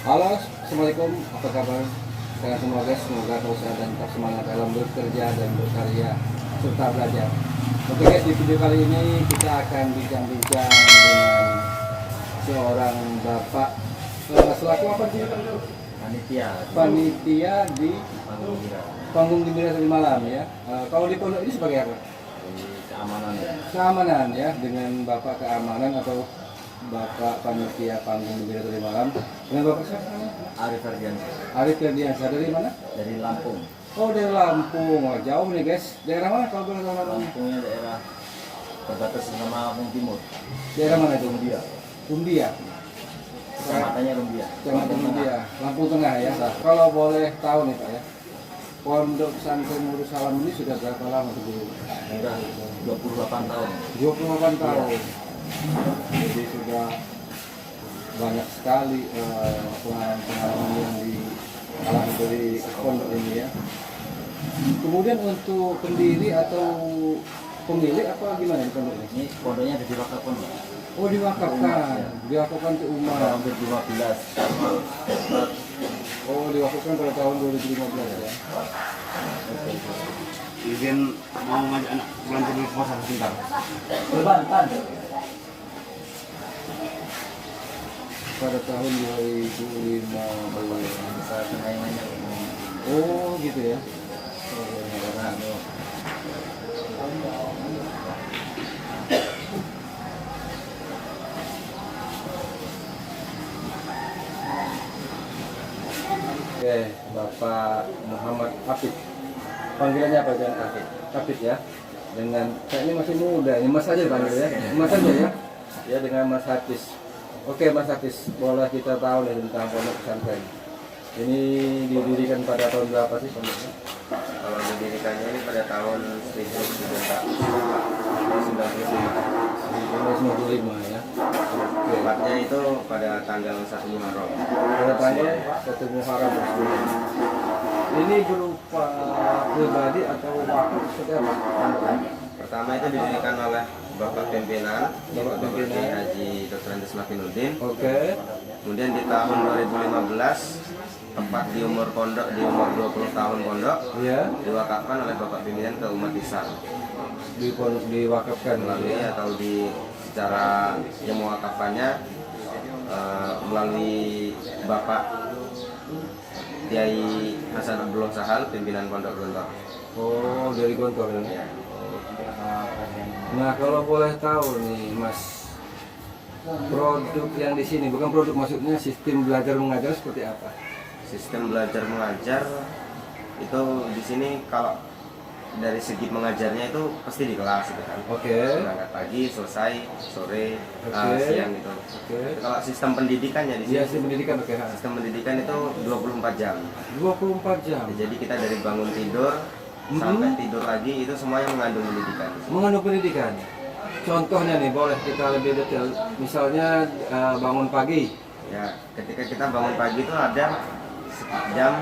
Halo, Assalamualaikum. Apa kabar? Saya semoga terus sehat dan tetap semangat dalam bekerja dan berkarya serta belajar. Oke guys, di video kali ini kita akan bincang-bincang dengan seorang bapak selaku apa sih? Panitia di Panggung Gembira tadi malam ya. Kalau di pondok ini sebagai apa? Keamanan. Keamanan ya, dengan bapak keamanan atau Bapak Panitia Panggung Gembira tadi malam. Dengan Bapak siapa? Arif Ferdiansyah. Arif Ferdiansyah. Dari mana? Dari Lampung. Oh, dari Lampung. Wah, jauh nih guys. Daerah mana kalau boleh tahu namanya? Lampungnya daerah berbatasan sama Lampung Timur. Daerah mana itu? Rumbia. Rumbia. Kecamatannya Rumbia. Kecamatan Rumbia. Lampung Tengah ya. Kalau boleh tahu nih Pak ya. Pondok Pesantren Nurul Salam ini sudah berapa lama tuh? Sudah 28 tahun. 28 tahun. Jadi sudah banyak sekali pengalaman-pengalaman yang dialami dari pondok ini ya. Kemudian untuk pendiri atau pemilik apa gimana di pondok ini? Ini pondoknya ada di wakaf pondok. Oh, diwakafkan. Diwakafkan ke umat. Hampir 15. Oh, diwakafkan pada tahun 2015 ya. Izin mau ngajak anak pulang tidur puasa sebentar. Bebantan. Pada tahun 2015. Bisa kenaiannya. Oh, gitu ya. Oke, Bapak Muhammad Hafid. Panggilannya apa jangan Hafid? Hafid ya. Dengan saya ini masih muda, ini Mas aja panggil ya. Mas aja ya. Ya dengan Mas Hafiz. Oke Mas Hafiz, boleh kita tahu nih tentang pondok pesantren. Ini didirikan pada tahun berapa sih pondoknya? Kalau didirikannya ini pada tahun 1995 1995 ya. Oke. tepatnya itu pada tanggal 1 Muharram. Pada tanggal 1 Muharram. Ini berupa pribadi atau wakaf seperti apa? Pertama itu didirikan oleh Bapak Pimpinan Bapak Kiai Haji Dr. Andes Makinuddin. Oke. Kemudian di tahun 2015 tepat di umur pondok, di umur 20 tahun pondok, Iya. diwakafkan oleh Bapak Pimpinan ke umat Islam Diwakafkan melalui atau di secara yang mewakafkannya melalui Bapak Kiai Hasan Abdullah Sahal, pimpinan Pondok Gontor. Oh, dari Gontor ya. Ya. Nah, kalau boleh tahu nih, Mas, produk yang di sini bukan produk, maksudnya sistem belajar mengajar seperti apa? Sistem belajar mengajar itu di sini kalau dari segi mengajarnya itu pasti di kelas gitu kan. Oke. Berangkat pagi, selesai sore, Oke. siang gitu. Oke. Kalau sistem pendidikannya di sini, Iya, sistem pendidikan oke. sistem pendidikan itu 24 jam. 24 jam. Jadi kita dari bangun tidur sampai tidur lagi itu semuanya mengandung pendidikan. Mengandung pendidikan. Contohnya nih, boleh kita lebih detail. Misalnya bangun pagi. Ya, ketika kita bangun pagi itu ada jam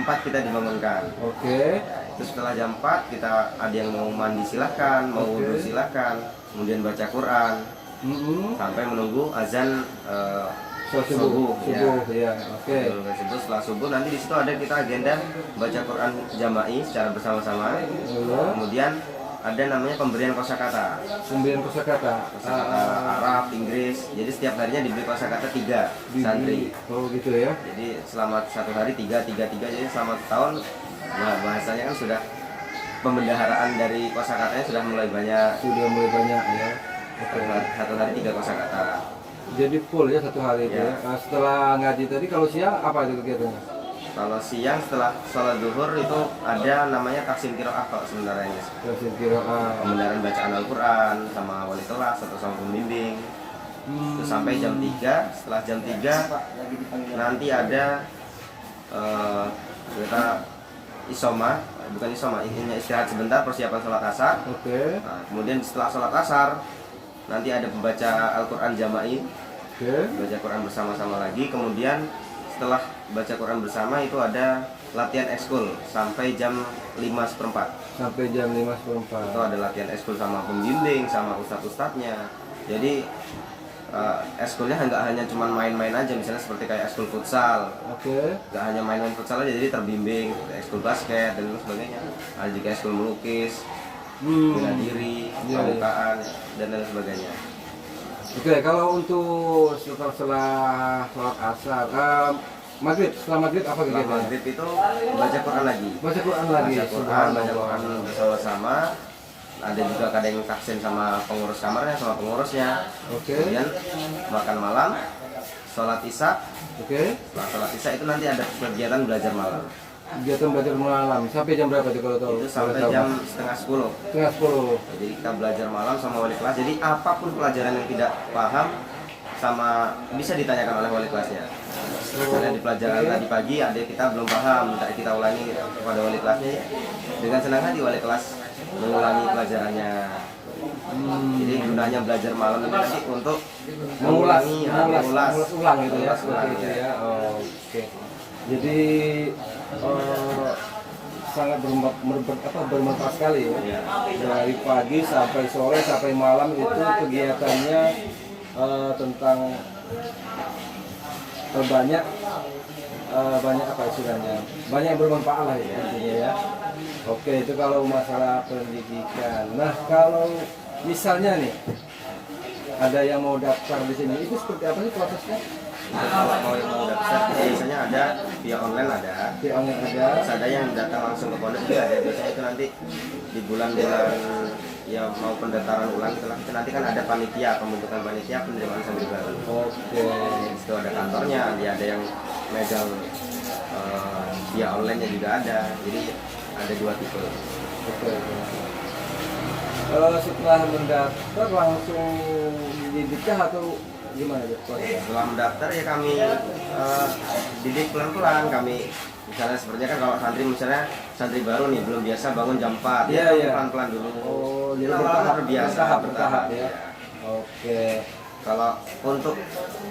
4 kita dibangunkan. Oke. Terus setelah jam 4 kita ada yang mau mandi silahkan, mau Oke. wudhu silahkan, kemudian baca Quran sampai menunggu azan Subuh. ya. Subuh, ya. Oke. Setelah subuh nanti di situ ada kita agenda baca Quran jama'i secara bersama-sama. Iya. Kemudian ada namanya pemberian kosakata. Pemberian kosakata. Kosakata Arab, Inggris. Jadi setiap harinya diberi kosakata 3 santri. Oh, gitu ya. Jadi selama satu hari 3. Jadi selama tahun, nah bahasanya kan sudah pembendaharaan dari kosakatanya sudah mulai banyak. Sudah mulai banyak ya. Oke. Satu hari 3 kosakata. Jadi full ya satu hari itu Ya. ya. Nah, setelah ngaji tadi, kalau siang apa itu kegiatannya? Kalau siang setelah sholat zuhur itu ada namanya taksim qiraah kalau sebenarnya ini. Kasih kiraan. Pembendaharaan bacaan Al-Quran sama wali kelas atau sama pembimbing. Terus sampai jam 3. Setelah jam 3 nanti ada kita isoma, bukan isoma, intinya istirahat sebentar persiapan sholat asar. Oke. Nah, kemudian setelah sholat asar nanti ada pembaca Al-Quran jama'i, Oke. baca Quran bersama-sama lagi. Kemudian setelah baca Quran bersama itu ada latihan ekskul sampai jam 5:15. Sampai jam Itu 5:04. ada latihan ekskul sama pembimbing, sama ustadz-ustadznya. Jadi ekskulnya nggak hanya cuma main-main aja, misalnya seperti kayak ekskul futsal. Oke. Nggak hanya main-main futsal aja, jadi terbimbing ekskul basket dan lain sebagainya. Ada juga ekskul melukis, bela diri, Iya, pembukaan dan lain sebagainya. Oke, kalau untuk setelah sholat asar, maghrib, setelah maghrib apa Setelah kegiatannya? maghrib itu baca Quran lagi. Baca Quran lagi. Baca Quran bersama-sama. Ada juga kadang taksin sama pengurus kamarnya, sama pengurusnya. Oke. Kemudian makan malam, sholat isya. Oke. Setelah sholat isya itu nanti ada kegiatan belajar malam. Kegiatan belajar malam sampai jam berapa tuh kalau tahu? Itu sampai jam setengah 10. Setengah 10. Jadi kita belajar malam sama wali kelas. Jadi apapun pelajaran yang tidak paham sama bisa ditanyakan oleh wali kelasnya. Misalnya di pelajaran tadi pagi ada kita belum paham, minta kita ulangi kepada wali kelasnya. Dengan senang hati wali kelas mengulangi pelajarannya. Jadi gunanya belajar malam ini nanti untuk Mengulas ulang gitu ya, mengulas seperti ulang, itu ya. ya. Oh, oke. Jadi sangat bermanfaat sekali ya. Iya. Dari pagi sampai sore sampai malam itu kegiatannya tentang banyak apa istilahnya, banyak yang bermanfaat lah ya intinya ya. Oke, itu kalau masalah pendidikan. Nah, kalau misalnya nih ada yang mau daftar di sini, itu seperti apa sih prosesnya? Kalau mau daftar biasanya ada via online ada. Di online ada. Terus ada yang datang langsung ke pondok juga ada. Biasanya itu nanti di bulan-bulan ya mau pendaftaran ulang itu nanti kan ada panitia, pembentukan panitia penerimaan santri baru. Oke. Itu ada kantornya, dia ada yang megang via online-nya juga ada. Jadi ada 2 tipe. Oke. Setelah mendaftar langsung didikah atau gimana ya? Setelah mendaftar ya kami didik pelan-pelan. Kami misalnya sepertinya kan kalau santri misalnya santri baru nih belum biasa bangun jam 4 Iya, ya iya. pelan-pelan dulu. Oh, jadi Lama-lama terbiasa bertahap ya. Oke. Kalau untuk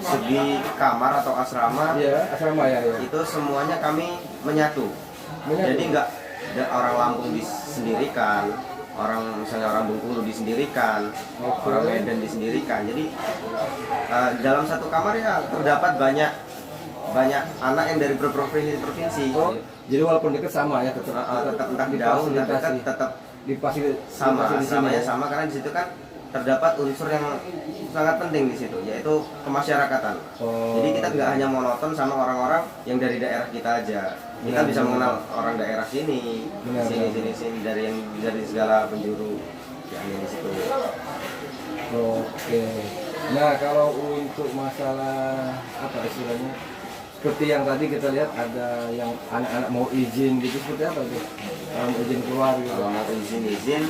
segi kamar atau asrama Iya, asrama ya. itu semuanya kami menyatu. Jadi nggak orang Lampung disendirikan, orang misalnya orang Bengkulu disendirikan, Oke. orang Medan disendirikan. Jadi dalam satu kamar ya terdapat banyak anak yang dari berprovinsi. Oh, jadi walaupun dekat sama ya, tetap Tetap entah jauh, entah dekat, tetap sama, ya. sama karena di situ kan terdapat unsur yang sangat penting di situ, yaitu kemasyarakatan. Oh. Jadi kita nggak hanya monoton sama orang-orang yang dari daerah kita aja. Kita Benar, bisa benar. mengenal orang daerah sini, Benar, sini dari segala penjuru yang ada di situ. Oke. Nah, kalau untuk masalah apa istilahnya? Seperti yang tadi kita lihat ada yang anak-anak mau izin gitu, seperti apa tuh? Kalau mau izin keluar gitu. Kalau mau izin,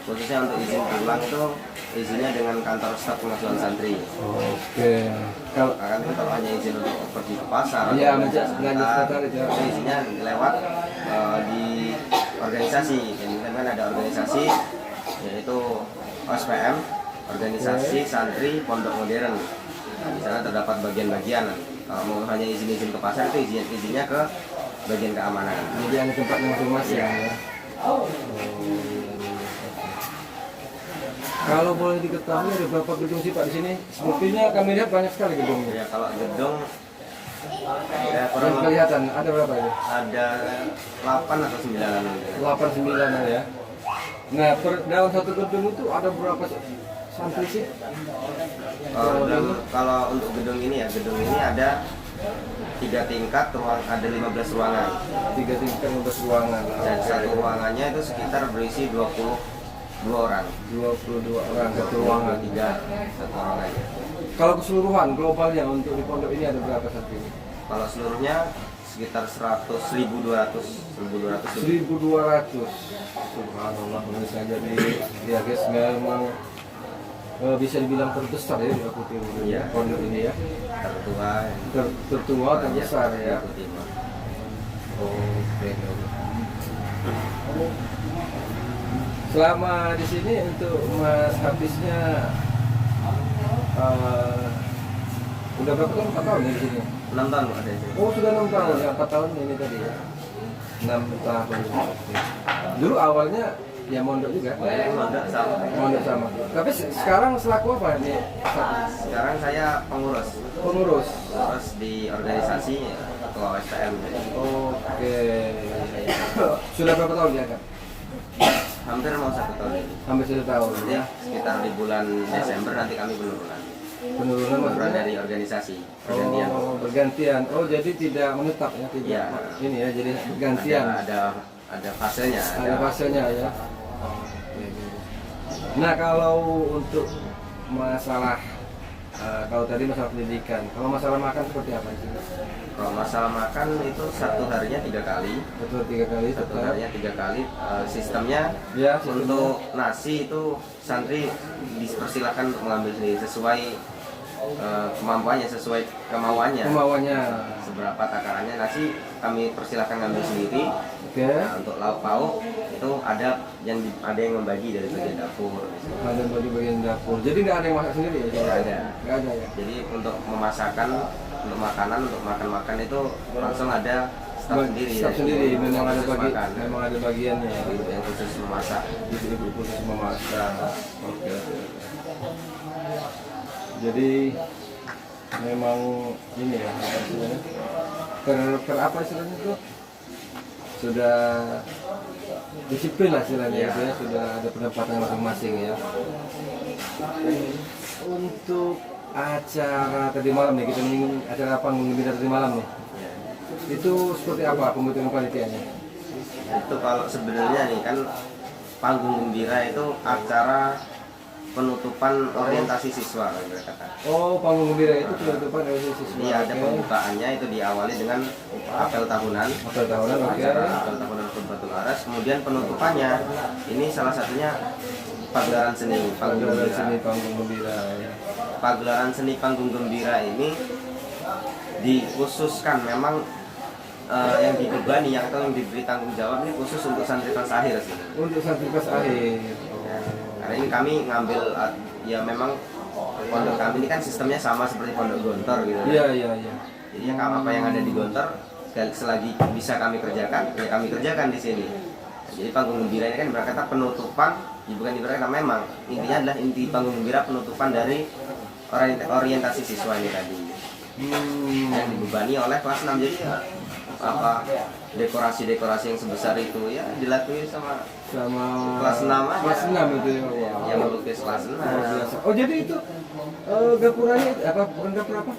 khususnya untuk izin pulang tuh izinnya dengan kantor staf pengasuhan santri. Oke. Kalau Kalau hanya izin untuk pergi ke pasar, Iya, atau belanja sebentar itu. itu izinnya lewat di organisasi. Jadi kan ada organisasi yaitu OSPM, organisasi santri pondok modern. Nah, di sana terdapat bagian-bagian. Kalau mau hanya izin ke pasar itu izinnya ke bagian keamanan. jadi ada tempatnya masing-masing Iya. ya. Kalau boleh diketahui ada berapa gedung sih Pak di sini? Sepertinya kami lihat banyak sekali gedungnya. Ya kalau gedung ya Yang kurang lebih kelihatan ada berapa ya? ada 8 atau 9-an. 8-9 ya. Nah, dalam satu gedung itu ada berapa santri sih? Kalau untuk gedung ini ada 3 tingkat, ada 15 ruangan. 3 tingkat 15 ruangan. Dan satu ruangannya itu sekitar berisi 22 orang. 22 orang satu ruangan. 3 satu ruangannya. Kalau keseluruhan globalnya untuk di pondok ini ada berapa santri? Kalau seluruhnya sekitar 1.200. 1.200. Subhanallah, ini saja di ya guys, memang bisa dibilang terbesar ya di Aku Timur Iya. pondok ini ya. Tertua Tertua terbesar ya. Aku Timur. Oke. Selama di sini untuk Mas Hafidznya udah berapa tahun? 4 tahun ya di sini? 6 tahun Bu, ada di sini. Oh, sudah 6 tahun ya, 4 tahun ini tadi ya. 6 tahun. Oke. Dulu awalnya ya mondok juga. Mondok sama. Mondok sama. Tapi sekarang selaku apa nih? Sekarang saya pengurus Pengurus. di organisasi ketua STM. Oke. Sudah berapa tahun ya kan? Hampir mau 1 tahun ini. Hampir 1 tahun Jadi ya. sekitar di bulan Desember nanti kami penurunan. Penurunan Penurunan maksudnya? dari organisasi. Pergantian. Oh, bergantian. Oh, jadi tidak menetap ya, tidak. Iya. Ini ya, jadi bergantian. Ada fasenya. Ada fasenya ya. Nah, kalau untuk masalah kalau tadi masalah pendidikan, kalau masalah makan seperti apa sih? Kalau masalah makan itu 1 harinya 3 kali. Betul 3 kali. 1 harinya 3 kali. Sistemnya Ya, sistemnya. untuk nasi itu santri dipersilakan untuk mengambil sendiri sesuai kemampuannya, sesuai kemauannya. Kemauannya. Seberapa takarannya nasi kami persilahkan ngambil sendiri. Oke. Nah, untuk lauk pauk itu ada yang membagi dari bagian dapur. Ada bagi bagian dapur. Jadi nggak ada yang masak sendiri ya? Nggak ada. Nggak ada ya. Jadi untuk memasakkan, untuk makanan, untuk makan itu langsung ada staf sendiri. Staf dari sendiri. ibu Memang ada khusus makan. memang ada bagiannya. Ya. Ibu yang khusus memasak. Ibu khusus memasak. Oke. Jadi memang ini ya apa istilahnya? Apa istilahnya itu? Sudah disiplin lah istilahnya Iya. gitu ya, sudah ada pendapatan masing-masing ya. Untuk acara tadi malam nih, kita ingin acara panggung gembira tadi malam nih. Itu seperti apa pembentukan panitianya? Itu kalau sebenarnya nih kan panggung gembira itu acara penutupan orientasi siswa kalau mereka kata. Oh, panggung gembira itu penutupan dari siswa. Jadi ada pembukaannya itu diawali dengan apel tahunan. Apel tahunan, oke. Acara apel tahunan Batul Aras. Kemudian penutupannya ini salah satunya pagelaran seni panggung Pagelaran gembira. seni panggung gembira ya. Pagelaran seni panggung gembira ini dikhususkan memang yang dibebani atau yang diberi tanggung jawab ini khusus untuk santri kelas akhir sih. Untuk santri kelas akhir. Karena ini kami ngambil ya memang pondok kami ini kan sistemnya sama seperti pondok Gontor gitu. Iya, iya, iya. Jadi yang apa yang ada di Gontor selagi bisa kami kerjakan, ya kami kerjakan di sini. Jadi panggung gembira ini kan berkata penutupan, ya bukan ibaratnya memang intinya adalah inti panggung gembira penutupan dari orientasi siswa ini tadi. Yang dibebani oleh kelas 6 jadi ya, apa dekorasi-dekorasi yang sebesar itu ya dilatih sama kelas 6 aja. Kelas 6 itu ya. Yang melukis kelas 6. Luar biasa. Oh, jadi itu gapuranya itu apa? Bukan gapur apa?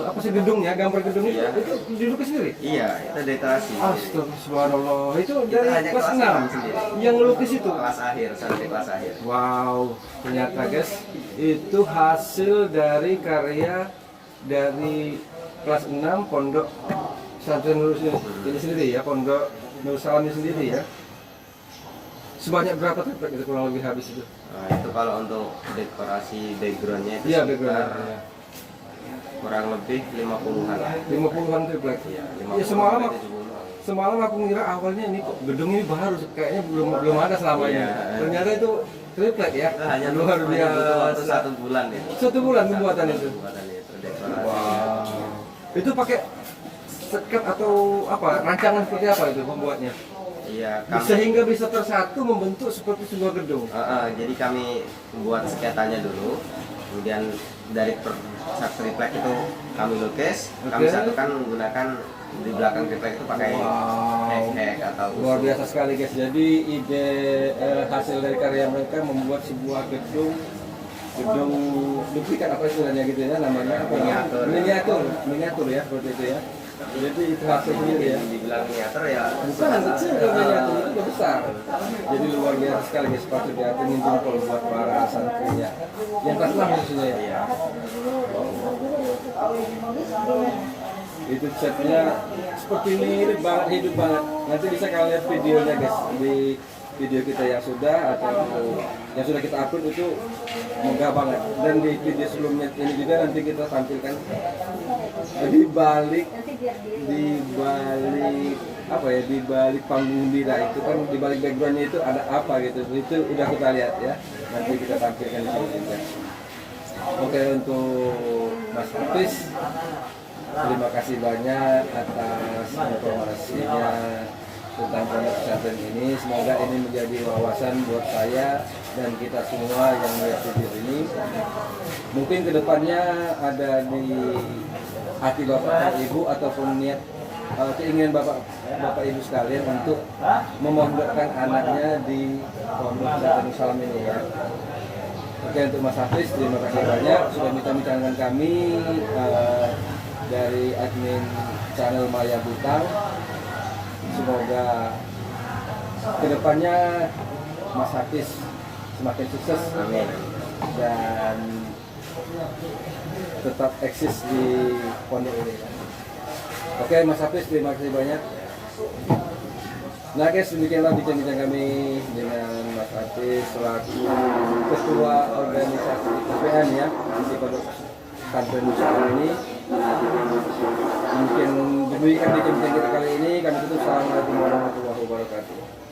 Apa sih gedungnya, gambar gedungnya Iya. itu dilukis sendiri? Iya, itu dekorasi. Astagfirullah. Itu Itu dari hanya kelas kelas 6 6 sendiri. yang ngelukis itu. Kelas akhir, sampai kelas akhir. Wow, ternyata guys, itu hasil dari karya dari kelas 6 pondok Pesantren Nur ini sendiri ya, pondok Nur Salam ini sendiri ya. Sebanyak berapa triplek itu kurang lebih habis itu? Nah, itu kalau untuk dekorasi backgroundnya itu Iya, sekitar background. kurang lebih 50-an. 50-an triplek. Iya, Ya semalam 50-an. semalam aku ngira awalnya ini kok gedung ini baru, kayaknya belum ada selama ini. Iya. Ternyata itu triplek ya. Itu hanya Luar butuh waktu biasa. 1 bulan itu. 1 bulan pembuatan itu. Pembuatan itu dekorasi. Wow. Itu pakai sket atau apa? Rancangan seperti apa itu pembuatnya? Iya, kami Sehingga bisa tersatu membentuk seperti sebuah gedung. jadi kami buat sketanya dulu. Kemudian dari satu triplek itu kami lukis, kami Oke. satukan menggunakan di belakang triplek itu pakai Wow. hack atau Luar tusuk. biasa sekali guys. Jadi ide hasil dari karya mereka membuat sebuah gedung duplikat apa istilahnya gitu ya namanya apa? Miniatur ya seperti itu ya. Jadi itu hasil sendiri ya. Dibilang miniatur ya Bukan kecil kalau miniatur itu udah besar. Jadi luar biasa sekali guys, patut diacungin jempol buat para santrinya. Yang kelas 6 khususnya ya. Iya. Itu catnya seperti mirip banget, hidup banget. Nanti bisa kalian lihat videonya guys di video kita yang sudah atau yang sudah kita upload itu megah banget. Dan di video sebelumnya ini juga nanti kita tampilkan di balik apa ya, di balik panggung gembira itu kan, di balik backgroundnya itu ada apa gitu. Itu udah kita lihat ya. Nanti kita tampilkan di sini juga. Oke, untuk Mas Hafiz, terima kasih banyak atas informasinya. tentang pondok pesantren ini. Semoga ini menjadi wawasan buat saya dan kita semua yang melihat video ini. Mungkin kedepannya ada di hati bapak dan ibu ataupun niat keinginan bapak ibu sekalian untuk memondokkan anaknya di pondok pesantren Salam ini ya. Oke, untuk Mas Hafiz, terima kasih banyak sudah minta dengan kami dari admin channel Maya Butang. Semoga kedepannya Mas Hafiz semakin sukses, Amin. dan tetap eksis di pondok ini. Oke, Mas Hafiz, terima kasih banyak. Nah guys, demikianlah bincang-bincang kami dengan Mas Hafiz selaku ketua organisasi IPPN ya di Pondok Pesantren Nusantara ini. Mungkin demikian bincang-bincang kita kali ini. Kami tutup. Assalamualaikum warahmatullahi wabarakatuh.